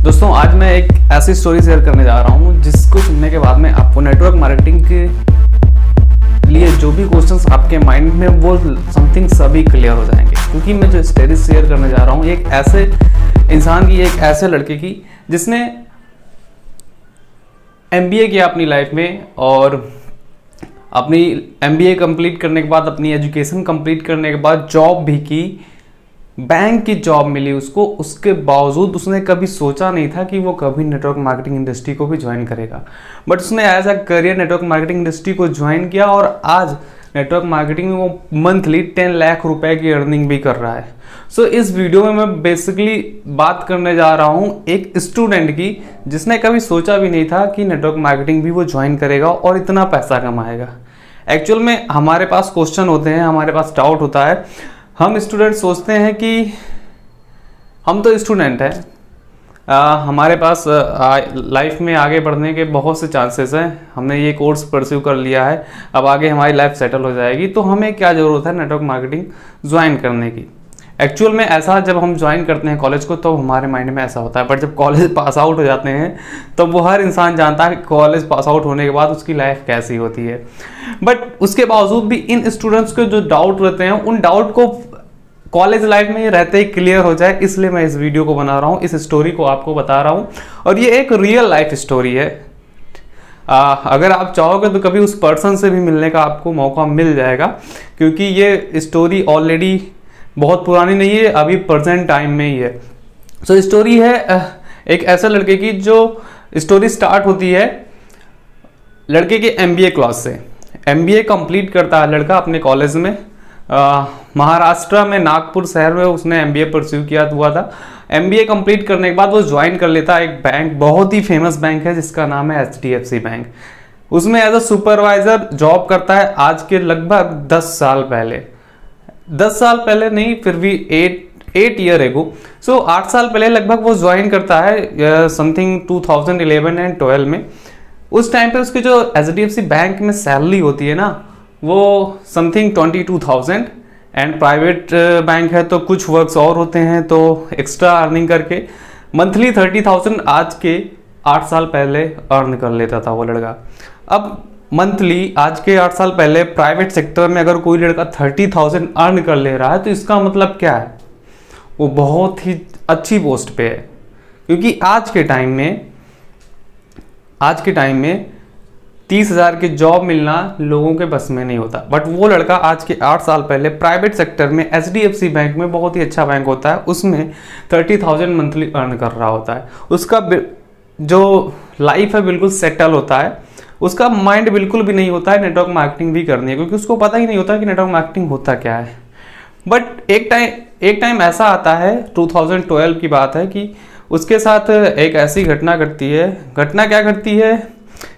दोस्तों आज मैं एक ऐसी स्टोरी शेयर करने जा रहा हूँ जिसको सुनने के बाद में आपको नेटवर्क मार्केटिंग के लिए जो भी क्वेश्चंस आपके माइंड में वो समथिंग सभी क्लियर हो जाएंगे। क्योंकि मैं जो स्टोरी शेयर करने जा रहा हूँ एक ऐसे इंसान की, एक ऐसे लड़के की जिसने MBA किया अपनी लाइफ में और अपनी MBA कंप्लीट करने के बाद, अपनी एजुकेशन कंप्लीट करने के बाद जॉब भी की, बैंक की जॉब मिली उसको। उसके बावजूद उसने कभी सोचा नहीं था कि वो कभी नेटवर्क मार्केटिंग इंडस्ट्री को भी ज्वाइन करेगा, बट उसने as a career network marketing industry को ज्वाइन किया और आज नेटवर्क मार्केटिंग में वो मंथली 10 लाख रुपए की अर्निंग भी कर रहा है। सो इस वीडियो में मैं बेसिकली बात करने जा रहा हूँ एक स्टूडेंट की जिसने कभी सोचा भी नहीं था कि नेटवर्क मार्केटिंग भी वो ज्वाइन करेगा और इतना पैसा कमाएगा। एक्चुअल में हमारे पास क्वेश्चन होते हैं, हमारे पास डाउट होता है। हम स्टूडेंट सोचते हैं कि हम तो स्टूडेंट हैं, हमारे पास लाइफ में आगे बढ़ने के बहुत से चांसेस हैं, हमने ये कोर्स परस्यू कर लिया है, अब आगे हमारी लाइफ सेटल हो जाएगी, तो हमें क्या ज़रूरत है नेटवर्क मार्केटिंग ज्वाइन करने की। एक्चुअल में ऐसा जब हम ज्वाइन करते हैं कॉलेज को तो हमारे माइंड में ऐसा होता है, बट जब कॉलेज पास आउट हो जाते हैं तो वो हर इंसान जानता है कि कॉलेज पास आउट होने के बाद उसकी लाइफ कैसी होती है। बट उसके बावजूद भी इन स्टूडेंट्स के जो डाउट रहते हैं उन डाउट को कॉलेज लाइफ में रहते ही क्लियर हो जाए, इसलिए मैं इस वीडियो को बना रहा हूँ, इस स्टोरी को आपको बता रहा हूँ। और ये एक रियल लाइफ स्टोरी है। अगर आप चाहोगे तो कभी उस पर्सन से भी मिलने का आपको मौका मिल जाएगा, क्योंकि ये स्टोरी ऑलरेडी बहुत पुरानी नहीं है, अभी प्रेजेंट टाइम में ही है। सो स्टोरी है एक ऐसे लड़के की, जो स्टोरी स्टार्ट होती है लड़के के MBA क्लास से। MBA कंप्लीट करता है लड़का अपने कॉलेज में, महाराष्ट्र में नागपुर शहर में उसने MBA परस्यू किया हुआ था। MBA कंप्लीट करने के बाद वो ज्वाइन कर लेता है एक बैंक, बहुत ही फेमस बैंक है जिसका नाम है HDFC बैंक। उसमें एज अ सुपरवाइजर जॉब करता है आज के लगभग 10 साल पहले, 10 साल पहले नहीं फिर भी 8 ईयर एगो। सो 8 साल पहले लगभग वो ज्वाइन करता है समथिंग 2011 एंड 12 में। उस टाइम पे उसके जो HDFC बैंक में सैलरी होती है ना वो समथिंग 22,000 एंड प्राइवेट बैंक है तो कुछ वर्क्स और होते हैं, तो एक्स्ट्रा अर्निंग करके मंथली 30,000 आज के 8 साल पहले अर्न कर लेता था वो लड़का। अब मंथली आज के 8 साल पहले प्राइवेट सेक्टर में अगर कोई लड़का 30,000 अर्न कर ले रहा है तो इसका मतलब क्या है, वो बहुत ही अच्छी पोस्ट पे है। क्योंकि आज के टाइम में 30,000 की जॉब मिलना लोगों के बस में नहीं होता, बट वो लड़का आज के 8 साल पहले प्राइवेट सेक्टर में HDFC बैंक में, बहुत ही अच्छा बैंक होता है, उसमें 30,000 मंथली अर्न कर रहा होता है। उसका जो लाइफ है बिल्कुल सेटल होता है, उसका माइंड बिल्कुल भी नहीं होता है नेटवर्क मार्केटिंग भी करनी है, क्योंकि उसको पता ही नहीं होता कि नेटवर्क मार्केटिंग होता क्या है। बट एक टाइम ऐसा आता है, 2012 की बात है, कि उसके साथ एक ऐसी घटना घटती है। घटना क्या घटती है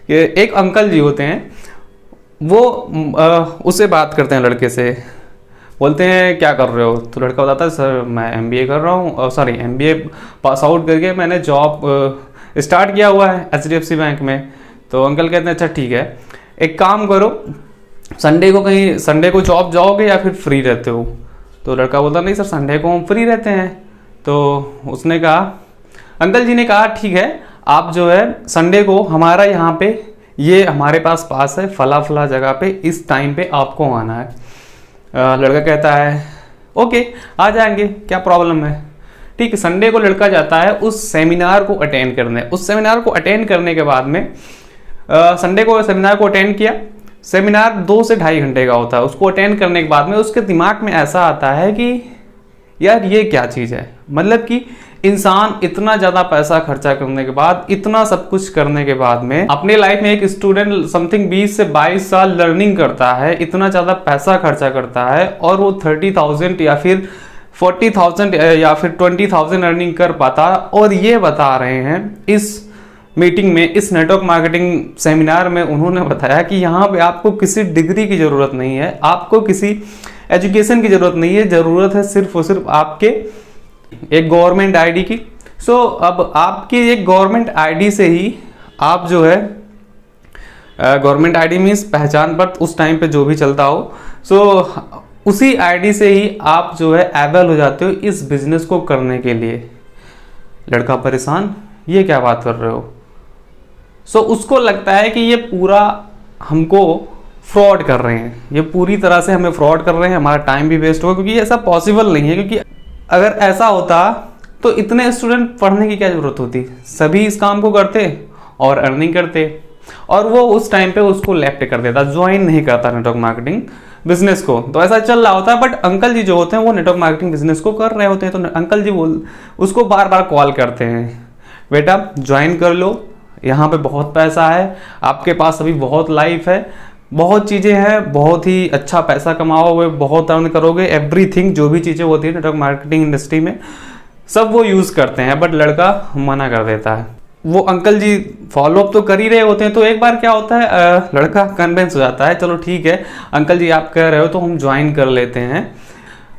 कि एक अंकल जी होते हैं, वो उससे बात करते हैं लड़के से, बोलते हैं क्या कर रहे हो, तो लड़का बताता है सर मैं MBA कर रहा हूँ, सॉरी MBA पास आउट करके मैंने जॉब स्टार्ट किया हुआ है HDFC बैंक में। तो अंकल कहते हैं अच्छा ठीक है, एक काम करो, संडे को जॉब जाओगे या फिर फ्री रहते हो। तो लड़का बोलता नहीं सर संडे को हम फ्री रहते हैं। तो उसने कहा, अंकल जी ने कहा ठीक है, आप जो है संडे को हमारा यहाँ पे, ये हमारे पास है फला जगह पे, इस टाइम पे आपको आना है। लड़का कहता है ओके आ जाएंगे, क्या प्रॉब्लम है। ठीक है, संडे को लड़का जाता है उस सेमिनार को अटेंड करने। उस सेमिनार को अटेंड करने के बाद में संडे को सेमिनार को अटेंड किया। सेमिनार 2 से 2.5 घंटे का होता है। उसको अटेंड करने के बाद में उसके दिमाग में ऐसा आता है कि यार ये क्या चीज़ है, मतलब कि इंसान इतना ज़्यादा पैसा खर्चा करने के बाद, इतना सब कुछ करने के बाद में, अपने लाइफ में एक स्टूडेंट समथिंग 20 से 22 साल लर्निंग करता है, इतना ज़्यादा पैसा खर्चा करता है और वो 30,000 या फिर 40,000 या फिर 20,000 अर्निंग कर पाता। और ये बता रहे हैं इस मीटिंग में, इस नेटवर्क मार्केटिंग सेमिनार में उन्होंने बताया कि यहाँ पे आपको किसी डिग्री की ज़रूरत नहीं है, आपको किसी एजुकेशन की ज़रूरत नहीं है, ज़रूरत है सिर्फ और सिर्फ आपके एक गवर्नमेंट ID की। सो अब आपकी एक गवर्नमेंट ID से ही आप जो है, गवर्नमेंट ID मीन्स पहचान पत्र उस टाइम पे जो भी चलता हो, सो उसी ID से ही आप जो है एबल हो जाते हो इस बिजनेस को करने के लिए। लड़का परेशान, ये क्या बात कर रहे हो। सो उसको लगता है कि ये पूरा हमको फ्रॉड कर रहे हैं, ये पूरी तरह से हमें फ्रॉड कर रहे हैं, हमारा टाइम भी वेस्ट होगा, क्योंकि ऐसा पॉसिबल नहीं है। क्योंकि अगर ऐसा होता तो इतने स्टूडेंट पढ़ने की क्या ज़रूरत होती, सभी इस काम को करते और अर्निंग करते, और वो उस टाइम पे उसको लेफ्ट कर देता, ज्वाइन नहीं करता नेटवर्क मार्केटिंग बिजनेस को। तो ऐसा चल रहा होता है। बट अंकल जी जो होते हैं वो नेटवर्क मार्केटिंग बिजनेस को कर रहे होते हैं, तो अंकल जी उसको बार बार कॉल करते हैं, बेटा ज्वाइन कर लो, यहाँ पे बहुत पैसा है, आपके पास अभी बहुत लाइफ है, बहुत चीज़ें हैं, बहुत ही अच्छा पैसा कमाओगे, बहुत अर्न करोगे, एवरीथिंग जो भी चीज़ें होती है नेटवर्क मार्केटिंग इंडस्ट्री में सब वो यूज़ करते हैं। बट लड़का मना कर देता है। वो अंकल जी फॉलोअप तो कर ही रहे होते हैं। तो एक बार क्या होता है, लड़का कन्विंस हो जाता है, चलो ठीक है अंकल जी आप कह रहे हो तो हम ज्वाइन कर लेते हैं।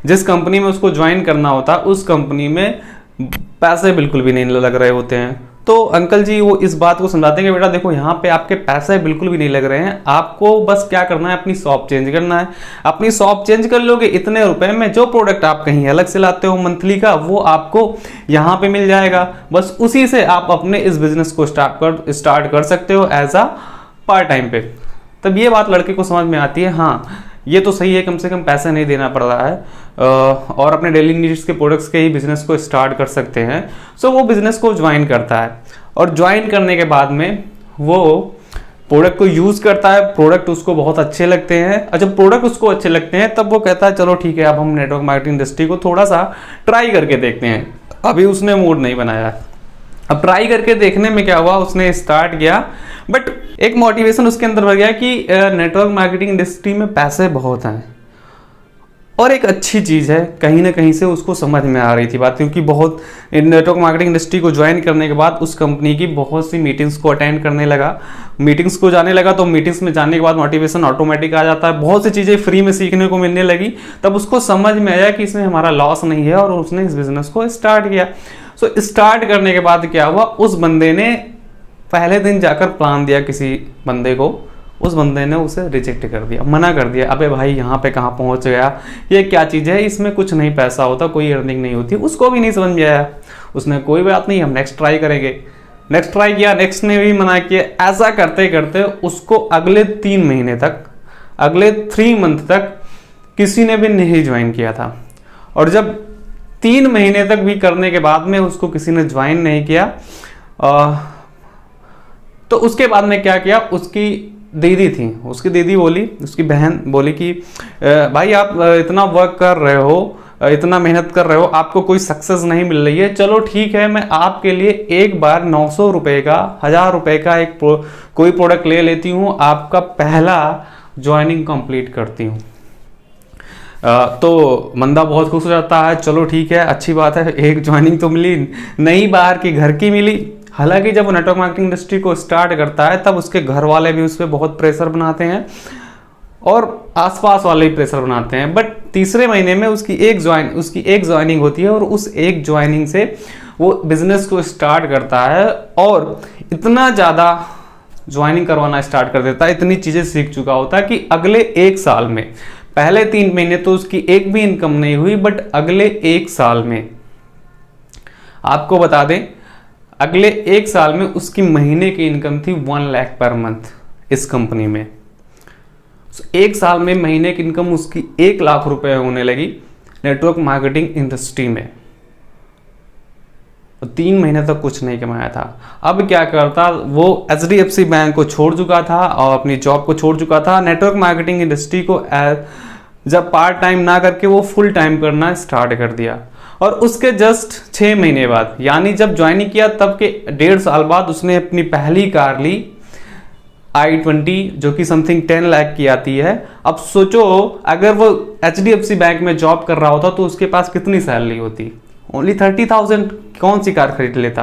जिस कंपनी में उसको ज्वाइन करना होता है उस कंपनी में पैसे बिल्कुल भी नहीं लग रहे होते हैं। तो अंकल जी वो इस बात को समझाते हैं कि बेटा देखो यहाँ पे आपके पैसे बिल्कुल भी नहीं लग रहे हैं, आपको बस क्या करना है, अपनी शॉप चेंज करना है। अपनी शॉप चेंज कर लोगे, इतने रुपए में जो प्रोडक्ट आप कहीं अलग से लाते हो मंथली का, वो आपको यहाँ पे मिल जाएगा। बस उसी से आप अपने इस बिजनेस को स्टार्ट कर सकते हो एज अ पार्ट टाइम पे। तब ये बात लड़के को समझ में आती है, हाँ ये तो सही है, कम से कम पैसे नहीं देना पड़ रहा है और अपने डेली नीड्स के प्रोडक्ट्स के ही बिजनेस को स्टार्ट कर सकते हैं। सो वो बिजनेस को ज्वाइन करता है और ज्वाइन करने के बाद में वो प्रोडक्ट को यूज़ करता है। प्रोडक्ट उसको बहुत अच्छे लगते हैं और जब प्रोडक्ट उसको अच्छे लगते हैं तब वो कहता है चलो ठीक है अब हम नेटवर्क मार्केटिंग इंडस्ट्री को थोड़ा सा ट्राई करके देखते हैं। अभी उसने मूड नहीं बनाया। अब ट्राई करके देखने में क्या हुआ, उसने स्टार्ट किया, बट एक मोटिवेशन उसके अंदर बढ़ गया कि नेटवर्क मार्केटिंग इंडस्ट्री में पैसे बहुत हैं और एक अच्छी चीज़ है। कहीं ना कहीं से उसको समझ में आ रही थी बात, क्योंकि बहुत नेटवर्क मार्केटिंग इंडस्ट्री को ज्वाइन करने के बाद उस कंपनी की बहुत सी मीटिंग्स को अटेंड करने लगा, मीटिंग्स को जाने लगा। तो मीटिंग्स में जाने के बाद मोटिवेशन ऑटोमेटिक आ जाता है, बहुत सी चीज़ें फ्री में सीखने को मिलने लगी। तब उसको समझ में आया कि इसमें हमारा लॉस नहीं है और उसने इस बिजनेस को स्टार्ट किया। सो स्टार्ट करने के बाद क्या हुआ, उस बंदे ने पहले दिन जाकर प्लान दिया किसी बंदे को, उस बंदे ने उसे रिजेक्ट कर दिया, मना कर दिया, अबे भाई यहाँ पे कहाँ पहुँच गया, ये क्या चीज़ है, इसमें कुछ नहीं पैसा होता, कोई अर्निंग नहीं होती। उसको भी नहीं समझ में आया, उसने कोई बात नहीं हम नेक्स्ट ट्राई करेंगे। नेक्स्ट ट्राई किया, नेक्स्ट ने भी मना किया। ऐसा करते करते उसको अगले 3 महीने तक, अगले 3 मंथ तक किसी ने भी नहीं ज्वाइन किया था। और जब 3 महीने तक भी करने के बाद में उसको किसी ने ज्वाइन नहीं किया, तो उसके बाद में क्या किया, उसकी दीदी थी, उसकी दीदी बोली, उसकी बहन बोली कि भाई आप इतना वर्क कर रहे हो, इतना मेहनत कर रहे हो, आपको कोई सक्सेस नहीं मिल रही है, चलो ठीक है मैं आपके लिए एक बार 900 रुपये का, 1000 रुपये का एक कोई प्रोडक्ट ले लेती हूँ, आपका पहला ज्वाइनिंग कंप्लीट करती हूँ। तो बंदा बहुत खुश हो जाता है, चलो ठीक है अच्छी बात है, एक ज्वाइनिंग तो मिली, नई बाहर की घर की मिली। हालांकि जब वो नेटवर्क मार्केटिंग इंडस्ट्री को स्टार्ट करता है तब उसके घर वाले भी उस पर बहुत प्रेशर बनाते हैं और आसपास वाले भी प्रेशर बनाते हैं। बट तीसरे महीने में उसकी एक ज्वाइनिंग होती है और उस एक ज्वाइनिंग से वो बिजनेस को स्टार्ट करता है और इतना ज़्यादा ज्वाइनिंग करवाना स्टार्ट कर देता है, इतनी चीज़ें सीख चुका होता है कि अगले 1 साल में, पहले 3 महीने तो उसकी एक भी इनकम नहीं हुई, बट अगले 1 साल में आपको बता दें, अगले 1 साल में उसकी महीने की इनकम थी 1 लाख पर मंथ इस कंपनी में। 1 साल में महीने की इनकम उसकी 1 लाख रुपए होने लगी नेटवर्क मार्केटिंग इंडस्ट्री में। 3 महीने तक कुछ नहीं कमाया था। अब क्या करता, वो HDFC बैंक को छोड़ चुका था और अपनी जॉब को छोड़ चुका था। नेटवर्क मार्केटिंग इंडस्ट्री को जब पार्ट टाइम ना करके वो फुल टाइम करना स्टार्ट कर दिया। और उसके जस्ट 6 महीने बाद, यानी जब ज्वाइनिंग किया तब के 1.5 साल बाद उसने अपनी पहली कार ली i20, जो कि समथिंग 10 लाख की आती है। अब सोचो अगर वो HDFC बैंक में जॉब कर रहा होता तो उसके पास कितनी सैलरी होती, ओनली 30,000। कौन सी कार खरीद लेता,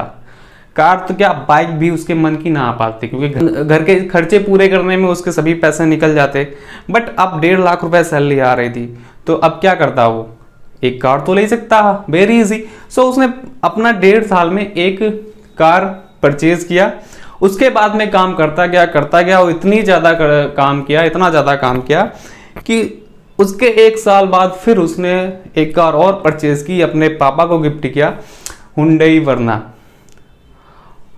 कार तो क्या बाइक भी उसके मन की ना आ पाती, क्योंकि घर के खर्चे पूरे करने में उसके सभी पैसे निकल जाते। बट अब 1.5 लाख रुपए सैलरी आ रही थी, तो अब क्या करता, वो एक कार तो ले सकता, वेरी इजी। सो उसने अपना 1.5 साल में एक कार परचेज किया। उसके बाद में काम करता गया, वो इतनी ज़्यादा काम किया, इतना ज़्यादा काम किया कि उसके 1 साल बाद फिर उसने एक कार और परचेज की, अपने पापा को गिफ्ट किया, हुंडई वर्ना।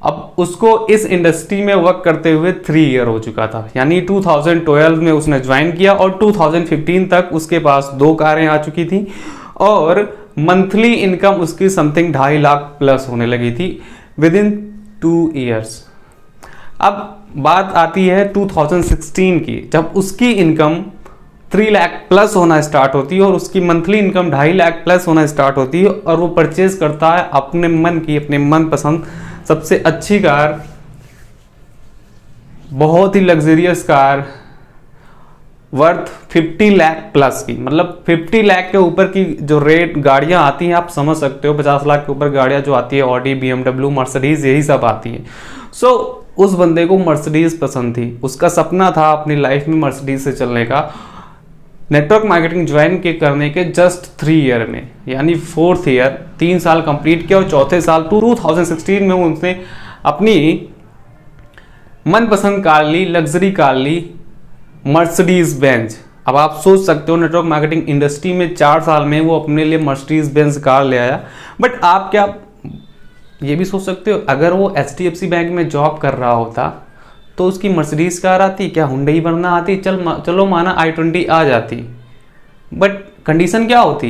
अब उसको इस इंडस्ट्री में वर्क करते हुए 3 ईयर हो चुका था, यानी 2012 में उसने ज्वाइन किया और 2015 तक उसके पास 2 कारें आ चुकी थी और मंथली इनकम उसकी समथिंग 2.5 लाख प्लस होने लगी थी विद इन 2 ईयर्स। अब बात आती है 2016 की, जब उसकी इनकम 3 लाख प्लस होना स्टार्ट होती है और उसकी मंथली इनकम 2.5 लाख प्लस होना स्टार्ट होती है और वो परचेज करता है अपने मन पसंद सबसे अच्छी कार, बहुत ही luxurious car worth 50 lakh plus की। मतलब 50 लाख के ऊपर की जो रेट गाड़ियां आती हैं आप समझ सकते हो, 50 लाख के ऊपर गाड़ियां जो आती है ऑडी, BMW, मर्सिडीज, यही सब आती है। सो उस बंदे को मर्सिडीज पसंद थी, उसका सपना था अपनी लाइफ में मर्सिडीज से चलने का। नेटवर्क मार्केटिंग ज्वाइन के करने के जस्ट 3 ईयर में, यानी 4th ईयर, 3 साल कंप्लीट किया और चौथे साल 2016 में उसने अपनी मनपसंद कार ली, लग्जरी कार ली, मर्सिडीज बेंज। अब आप सोच सकते हो नेटवर्क मार्केटिंग इंडस्ट्री में 4 साल में वो अपने लिए मर्सिडीज बेंज कार ले आया। बट आप क्या ये भी सोच सकते हो, अगर वो HDFC बैंक में जॉब कर रहा होता तो उसकी मर्सिडीज कार आती, क्या हुंडई वरना आती, चलो माना i20 आ जाती, बट कंडीशन क्या होती,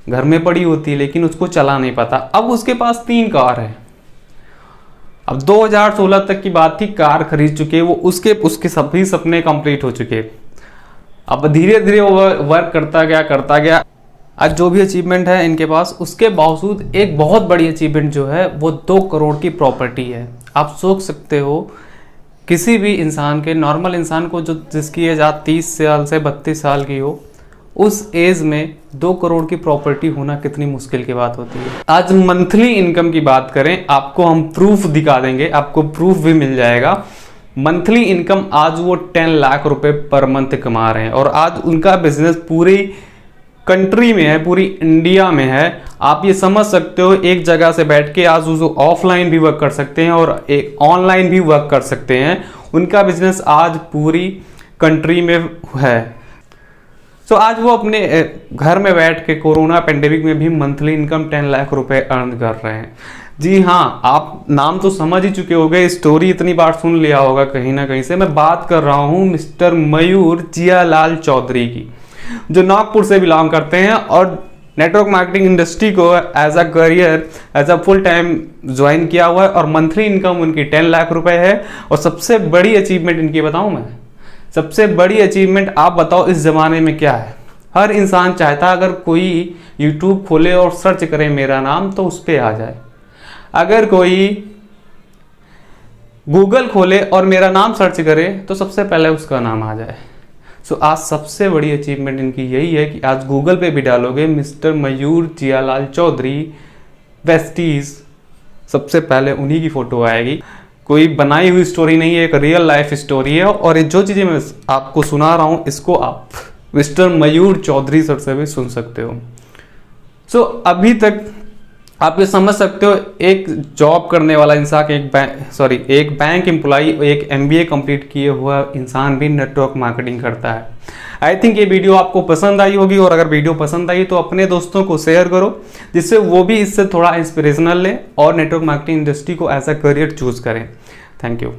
घर में पड़ी होती लेकिन उसको चला नहीं पाता। अब उसके पास 3 कार है। अब 2016 तक की बात थी, कार खरीद चुके वो, उसके सभी सपने कंप्लीट हो चुके। अब धीरे धीरे वो वर्क करता गया। आज जो भी अचीवमेंट है इनके पास, उसके बावजूद एक बहुत बड़ी अचीवमेंट जो है वो 2 करोड़ की प्रॉपर्टी है। आप सोच सकते हो किसी भी इंसान के, नॉर्मल इंसान को जो जिसकी एज आज 30 साल से 32 साल की हो, उस एज में 2 करोड़ की प्रॉपर्टी होना कितनी मुश्किल की बात होती है। आज मंथली इनकम की बात करें, आपको हम प्रूफ दिखा देंगे, आपको प्रूफ भी मिल जाएगा। मंथली इनकम आज वो 10 लाख रुपए पर मंथ कमा रहे हैं और आज उनका बिजनेस पूरी कंट्री में है, पूरी इंडिया में है। आप ये समझ सकते हो एक जगह से बैठ के आज वो ऑफलाइन भी वर्क कर सकते हैं और एक ऑनलाइन भी वर्क कर सकते हैं। उनका बिजनेस आज पूरी कंट्री में है। सो आज वो अपने घर में बैठ के कोरोना पेंडेमिक में भी मंथली इनकम 10 लाख रुपए अर्न कर रहे हैं। जी हाँ, आप नाम तो समझ ही चुके होंगे, स्टोरी इतनी बार सुन लिया होगा कहीं ना कहीं से। मैं बात कर रहा हूँ मिस्टर मयूर जियालाल चौधरी की, जो नागपुर से बिलोंग करते हैं और नेटवर्क मार्केटिंग इंडस्ट्री को as a career, as a full time join किया हुआ है और मंथली इनकम उनकी 10 लाख रुपए है। और सबसे बड़ी अचीवमेंट इनकी बताऊं मैं, सबसे बड़ी अचीवमेंट आप बताओ इस जमाने में क्या है। हर इंसान चाहता अगर कोई यूट्यूब खोले और सर्च करे मेरा नाम तो उस पर आ जाए, अगर कोई गूगल खोले और मेरा नाम सर्च करे तो सबसे पहले उसका नाम आ जाए। सो आज सबसे बड़ी अचीवमेंट इनकी यही है कि आज गूगल पे भी डालोगे मिस्टर मयूर जियालाल चौधरी वेस्टीज, सबसे पहले उन्हीं की फोटो आएगी। कोई बनाई हुई स्टोरी नहीं है, एक रियल लाइफ स्टोरी है। और ये जो चीज़ें मैं आपको सुना रहा हूँ इसको आप मिस्टर मयूर चौधरी सर से भी सुन सकते हो। सो अभी तक आप ये समझ सकते हो एक जॉब करने वाला इंसान, एक बैंक एम्प्लॉई, एक MBA कंप्लीट किए हुआ इंसान भी नेटवर्क मार्केटिंग करता है। आई थिंक ये वीडियो आपको पसंद आई होगी और अगर वीडियो पसंद आई तो अपने दोस्तों को शेयर करो जिससे वो भी इससे थोड़ा इंस्पिरेशनल लें और नेटवर्क मार्केटिंग इंडस्ट्री को एज अ करियर चूज करें। Thank you.